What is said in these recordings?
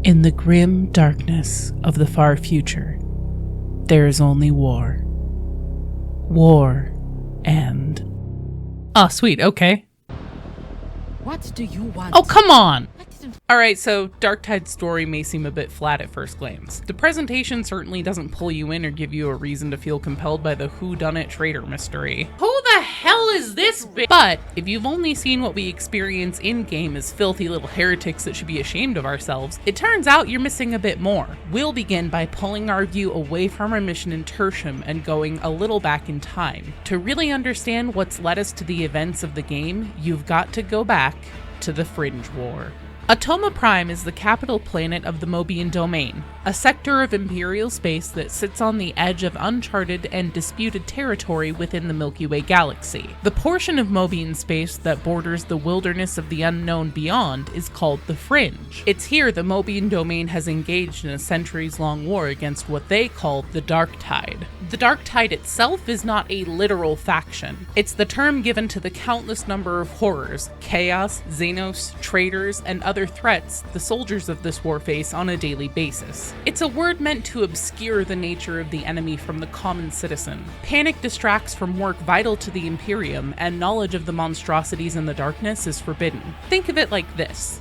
In the grim darkness of the far future, there is only war. War and... Oh, sweet, okay. What do you want? Oh, come on! Alright, so Darktide's story may seem a bit flat at first glance. The presentation certainly doesn't pull you in or give you a reason to feel compelled by the whodunit traitor mystery. Who the hell is this bitch? But if you've only seen what we experience in-game as filthy little heretics that should be ashamed of ourselves, it turns out you're missing a bit more. We'll begin by pulling our view away from our mission in Tertium and going a little back in time. To really understand what's led us to the events of the game, you've got to go back to the Fringe War. Atoma Prime is the capital planet of the Mobian Domain, a sector of Imperial space that sits on the edge of uncharted and disputed territory within the Milky Way galaxy. The portion of Mobian space that borders the wilderness of the unknown beyond is called the Fringe. It's here the Mobian Domain has engaged in a centuries-long war against what they call the Darktide. The Darktide itself is not a literal faction. It's the term given to the countless number of horrors, chaos, Xenos, traitors, and other threats the soldiers of this war face on a daily basis. It's a word meant to obscure the nature of the enemy from the common citizen. Panic distracts from work vital to the Imperium, and knowledge of the monstrosities in the darkness is forbidden. Think of it like this.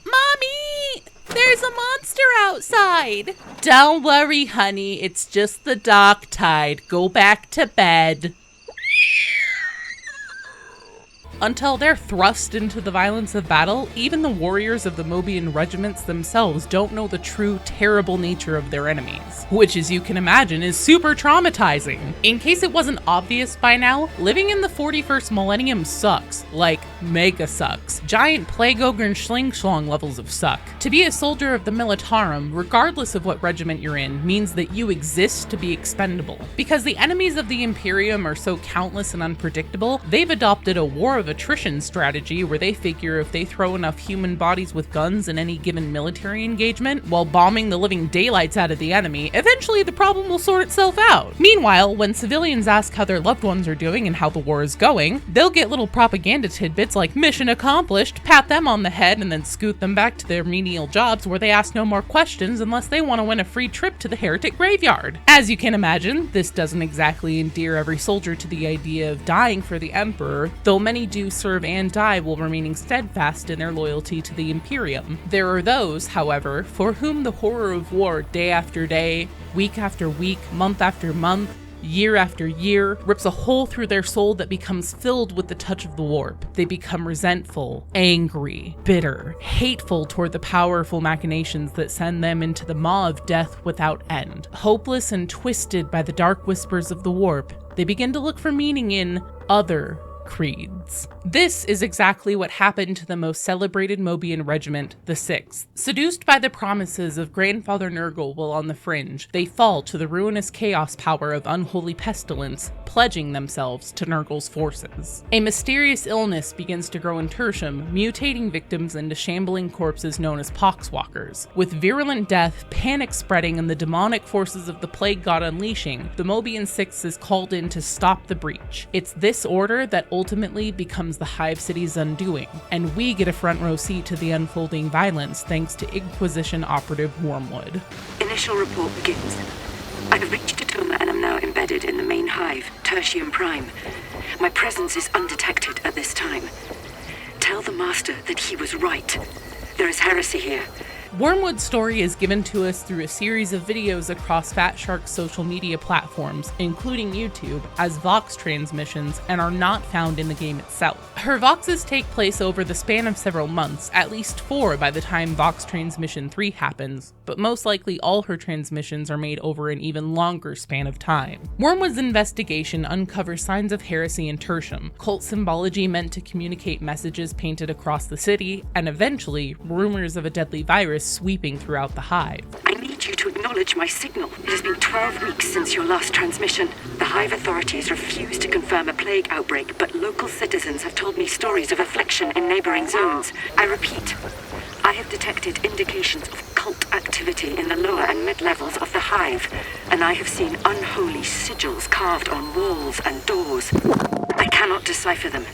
Mommy! There's a monster outside! Don't worry, honey, it's just the Darktide. Go back to bed. Until they're thrust into the violence of battle, even the warriors of the Mobian regiments themselves don't know the true, terrible nature of their enemies, which, as you can imagine, is super traumatizing. In case it wasn't obvious by now, living in the 41st millennium sucks. Like, mega sucks. Giant plague ogre and schling-schlong levels of suck. To be a soldier of the Militarum, regardless of what regiment you're in, means that you exist to be expendable. Because the enemies of the Imperium are so countless and unpredictable, they've adopted a war of attrition strategy where they figure if they throw enough human bodies with guns in any given military engagement while bombing the living daylights out of the enemy, eventually the problem will sort itself out. Meanwhile, when civilians ask how their loved ones are doing and how the war is going, they'll get little propaganda tidbits like mission accomplished, pat them on the head, and then scoot them back to their menial jobs where they ask no more questions unless they want to win a free trip to the heretic graveyard. As you can imagine, this doesn't exactly endear every soldier to the idea of dying for the Emperor, though many do serve and die while remaining steadfast in their loyalty to the Imperium. There are those, however, for whom the horror of war day after day, week after week, month after month, year after year, rips a hole through their soul that becomes filled with the touch of the warp. They become resentful, angry, bitter, hateful toward the powerful machinations that send them into the maw of death without end. Hopeless and twisted by the dark whispers of the warp, they begin to look for meaning in other creeds. This is exactly what happened to the most celebrated Mobian regiment, the 6th. Seduced by the promises of Grandfather Nurgle while on the Fringe, they fall to the ruinous chaos power of unholy pestilence, pledging themselves to Nurgle's forces. A mysterious illness begins to grow in Tertium, mutating victims into shambling corpses known as poxwalkers. With virulent death, panic spreading, and the demonic forces of the plague god unleashing, the Mobian 6th is called in to stop the breach. It's this order that ultimately becomes the Hive City's undoing, and we get a front row seat to the unfolding violence thanks to Inquisition operative Wormwood. Initial report begins. I have reached Atoma and am now embedded in the main hive, Tertium Prime. My presence is undetected at this time. Tell the Master that he was right. There is heresy here. Wormwood's story is given to us through a series of videos across Fat Shark's social media platforms, including YouTube, as Vox transmissions and are not found in the game itself. Her Voxes take place over the span of several months, at least 4 by the time Vox Transmission 3 happens, but most likely all her transmissions are made over an even longer span of time. Wormwood's investigation uncovers signs of heresy in Tertium, cult symbology meant to communicate messages painted across the city, and eventually, rumors of a deadly virus sweeping throughout the hive. I need you to acknowledge my signal. It has been 12 weeks since your last transmission. The hive authorities refuse to confirm a plague outbreak, but local citizens have told me stories of affliction in neighboring zones. I repeat, I have detected indications of cult activity in the lower and mid-levels of the hive, and I have seen unholy sigils carved on walls and doors. I cannot decipher them.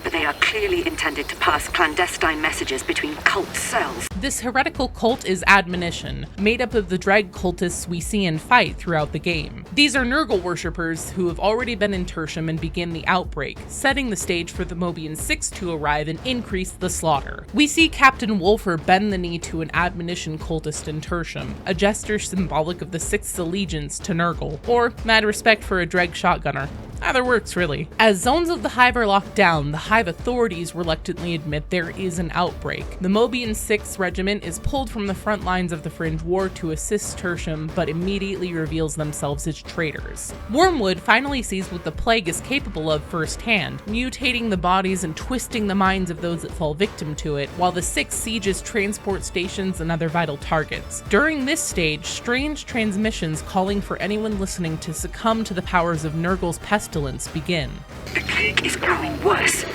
but they are clearly intended to pass clandestine messages between cult cells. This heretical cult is Admonition, made up of the Dreg cultists we see and fight throughout the game. These are Nurgle worshippers who have already been in Tertium and begin the outbreak, setting the stage for the Mobian 6 to arrive and increase the slaughter. We see Captain Wolfer bend the knee to an Admonition cultist in Tertium, a gesture symbolic of the 6th allegiance to Nurgle, or mad respect for a Dreg shotgunner. Either works, really. As zones of the Hive are locked down, the Hive authorities reluctantly admit there is an outbreak. The Mobian 6th Regiment is pulled from the front lines of the Fringe War to assist Tertium, but immediately reveals themselves as traitors. Wormwood finally sees what the plague is capable of firsthand, mutating the bodies and twisting the minds of those that fall victim to it, while the 6th sieges transport stations and other vital targets. During this stage, strange transmissions calling for anyone listening to succumb to the powers of Nurgle's pestilence begin. The plague is growing worse.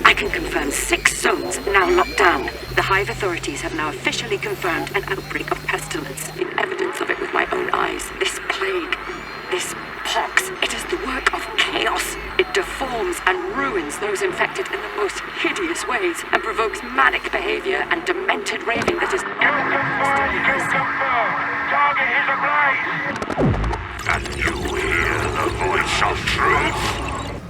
I can confirm 6 zones now locked down. The Hive authorities have now officially confirmed an outbreak of pestilence, in evidence of it with my own eyes. This plague, this pox, it is the work of chaos. It deforms and ruins those infected in the most hideous ways, and provokes manic behavior and demented raving that is And you hear the voice of truth?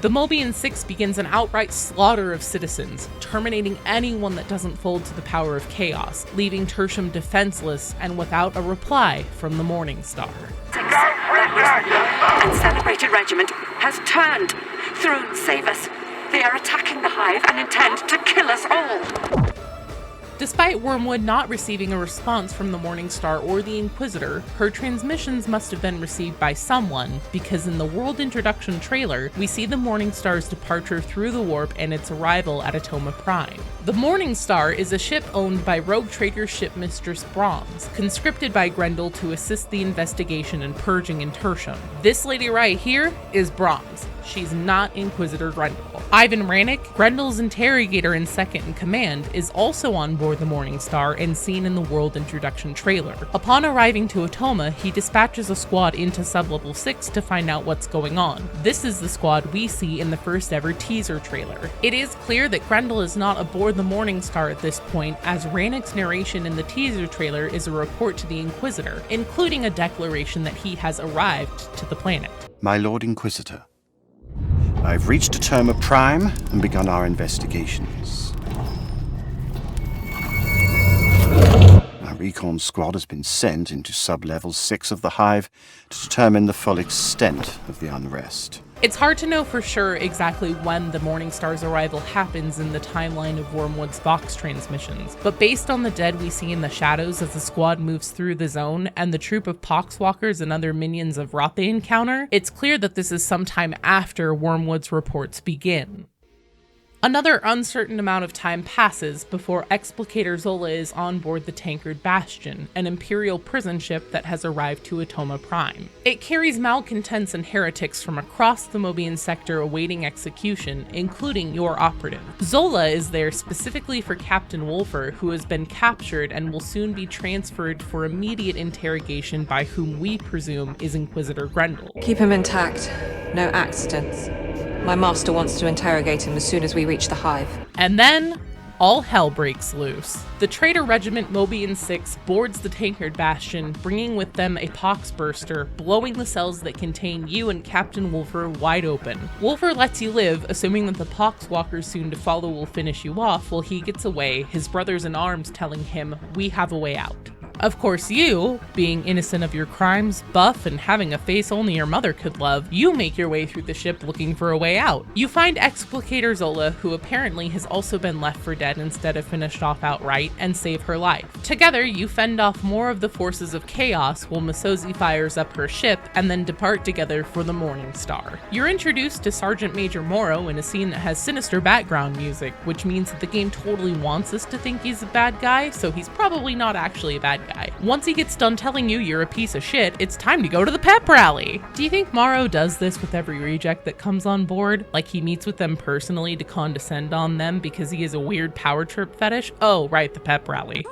The Mobian 6 begins an outright slaughter of citizens, terminating anyone that doesn't fold to the power of chaos, leaving Tertium defenseless and without a reply from the Morning Star. And celebrated regiment has turned. Throne, save us. They are attacking the Hive and intend to kill us all. Despite Wormwood not receiving a response from the Morning Star or the Inquisitor, her transmissions must have been received by someone, because in the World Introduction trailer, we see the Morning Star's departure through the warp and its arrival at Atoma Prime. The Morning Star is a ship owned by rogue trader shipmistress Brahms, conscripted by Grendel to assist the investigation and purging in Tertium. This lady right here is Brahms. She's not Inquisitor Grendel. Ivan Rannick, Grendel's interrogator and second in command, is also on board the Morning Star and seen in the World Introduction trailer. Upon arriving to Atoma, he dispatches a squad into Sublevel 6 to find out what's going on. This is the squad we see in the first ever teaser trailer. It is clear that Grendel is not aboard the Morning Star at this point, as Rannick's narration in the teaser trailer is a report to the Inquisitor, including a declaration that he has arrived to the planet. My Lord Inquisitor, I've reached Atoma Prime and begun our investigations. Our recon squad has been sent into sub-level 6 of the Hive to determine the full extent of the unrest. It's hard to know for sure exactly when the Morning Star's arrival happens in the timeline of Wormwood's Vox transmissions, but based on the dead we see in the shadows as the squad moves through the zone and the troop of poxwalkers and other minions of Rot they encounter, it's clear that this is sometime after Wormwood's reports begin. Another uncertain amount of time passes before Explicator Zola is on board the Tankard Bastion, an Imperial prison ship that has arrived to Atoma Prime. It carries malcontents and heretics from across the Mobian sector awaiting execution, including your operative. Zola is there specifically for Captain Wolfer, who has been captured and will soon be transferred for immediate interrogation by whom we presume is Inquisitor Grendel. Keep him intact. No accidents. My master wants to interrogate him as soon as we reach the Hive. And then, all hell breaks loose. The Traitor Regiment Mobian 6 boards the Tankard Bastion, bringing with them a poxburster, blowing the cells that contain you and Captain Wolfer wide open. Wolfer lets you live, assuming that the poxwalkers soon to follow will finish you off while he gets away, his brothers in arms telling him, "We have a way out." Of course you, being innocent of your crimes, buff, and having a face only your mother could love, you make your way through the ship looking for a way out. You find Explicator Zola, who apparently has also been left for dead instead of finished off outright, and save her life. Together, you fend off more of the forces of chaos while Masozi fires up her ship, and then depart together for the Morning Star. You're introduced to Sergeant Major Morrow in a scene that has sinister background music, which means that the game totally wants us to think he's a bad guy, so he's probably not actually a bad guy. Once he gets done telling you you're a piece of shit, it's time to go to the pep rally. Do you think Morrow does this with every reject that comes on board? Like he meets with them personally to condescend on them because he has a weird power trip fetish? Oh, right, the pep rally.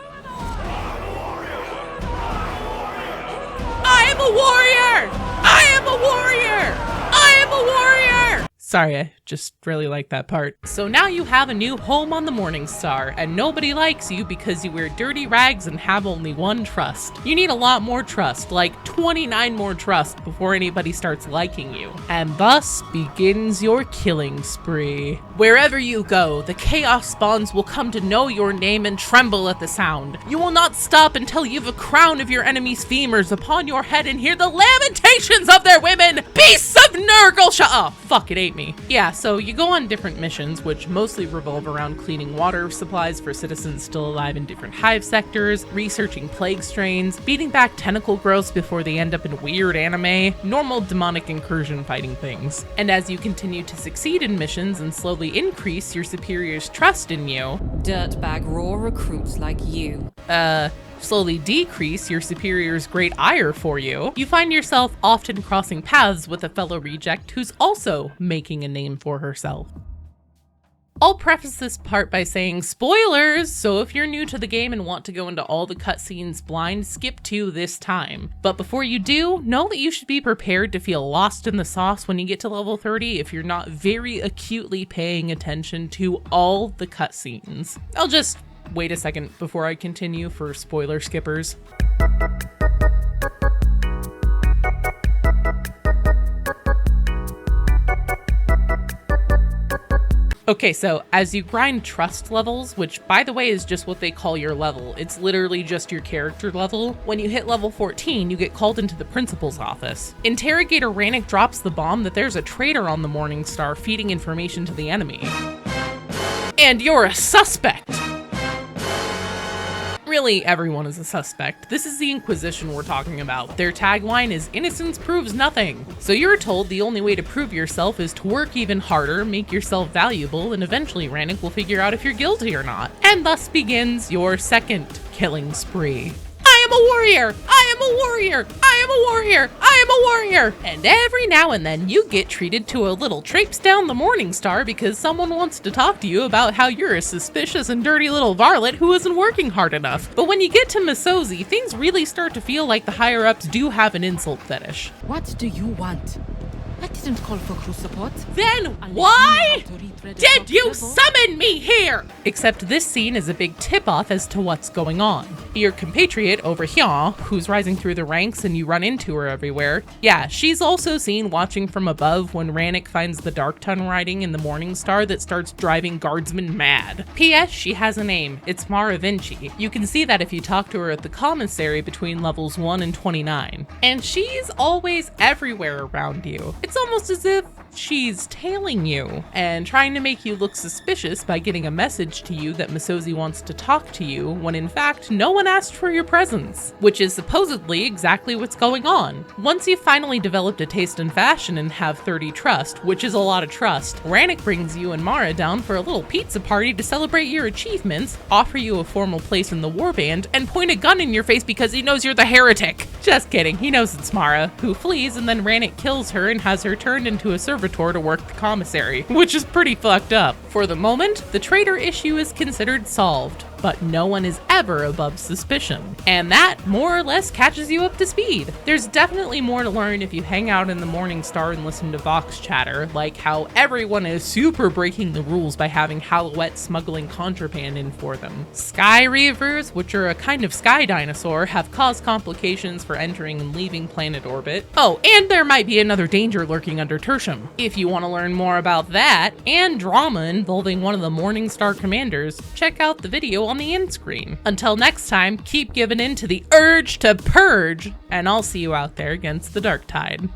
I am a warrior! I am a warrior! I am a warrior! Sorry, I just really like that part. So now you have a new home on the Morningstar, and nobody likes you because you wear dirty rags and have only one trust. You need a lot more trust, like 29 more trust, before anybody starts liking you. And thus begins your killing spree. Wherever you go, the Chaos Spawns will come to know your name and tremble at the sound. You will not stop until you've a crown of your enemy's femurs upon your head and hear the lamentations of their women! Beasts of Nurgle! Oh, fuck, it ate me. Yeah, so you go on different missions, which mostly revolve around cleaning water supplies for citizens still alive in different hive sectors, researching plague strains, beating back tentacle growths before they end up in weird anime, normal demonic incursion fighting things. And as you continue to succeed in missions and slowly increase your superior's trust in you, Dirtbag raw recruits like you. slowly decrease your superior's great ire for you, you find yourself often crossing paths with a fellow reject who's also making a name for herself. I'll preface this part by saying spoilers, so if you're new to the game and want to go into all the cutscenes blind, skip to this time. But before you do, know that you should be prepared to feel lost in the sauce when you get to level 30 if you're not very acutely paying attention to all the cutscenes. I'll just wait a second before I continue for spoiler skippers. Okay, so as you grind trust levels, which by the way is just what they call your level, it's literally just your character level, when you hit level 14, you get called into the principal's office. Interrogator Rannick drops the bomb that there's a traitor on the Morningstar feeding information to the enemy. And you're a suspect! Really, everyone is a suspect. This is the Inquisition we're talking about. Their tagline is "Innocence proves nothing." So you're told the only way to prove yourself is to work even harder, make yourself valuable, and eventually Rannick will figure out if you're guilty or not. And thus begins your second killing spree. I am a warrior! I am a warrior! I am a warrior! I am a warrior! And every now and then you get treated to a little traipse down the Morningstar because someone wants to talk to you about how you're a suspicious and dirty little varlet who isn't working hard enough. But when you get to Misozi, things really start to feel like the higher-ups do have an insult fetish. What do you want? I didn't call for crew support. Then why did you summon me here? Except this scene is a big tip-off as to what's going on. Your compatriot over here, who's rising through the ranks and you run into her everywhere, yeah, she's also seen watching from above when Rannick finds the Darktide writing in the Morningstar that starts driving guardsmen mad. P.S. She has a name. It's Mara Vinci. You can see that if you talk to her at the commissary between levels 1 and 29. And she's always everywhere around you. It's almost as if she's tailing you and trying to make you look suspicious by getting a message to you that Misozi wants to talk to you when in fact no one asked for your presence, which is supposedly exactly what's going on. Once you've finally developed a taste in fashion and have 30 trust, which is a lot of trust, Rannick brings you and Mara down for a little pizza party to celebrate your achievements, offer you a formal place in the warband, and point a gun in your face because he knows you're the heretic. Just kidding, he knows it's Mara, who flees and then Rannick kills her and has her turned into a servitor to work the commissary, which is pretty fucked up. For the moment, the traitor issue is considered solved, but no one is ever above suspicion. And that more or less catches you up to speed. There's definitely more to learn if you hang out in the Morningstar and listen to Vox chatter, like how everyone is super breaking the rules by having Hallowette smuggling contraband in for them. Sky Reavers, which are a kind of sky dinosaur, have caused complications for entering and leaving planet orbit. Oh, and there might be another danger lurking under Tertium. If you want to learn more about that, and drama involving one of the Morningstar commanders, check out the video on the end screen. Until next time, keep giving in to the urge to purge, and I'll see you out there against the Darktide.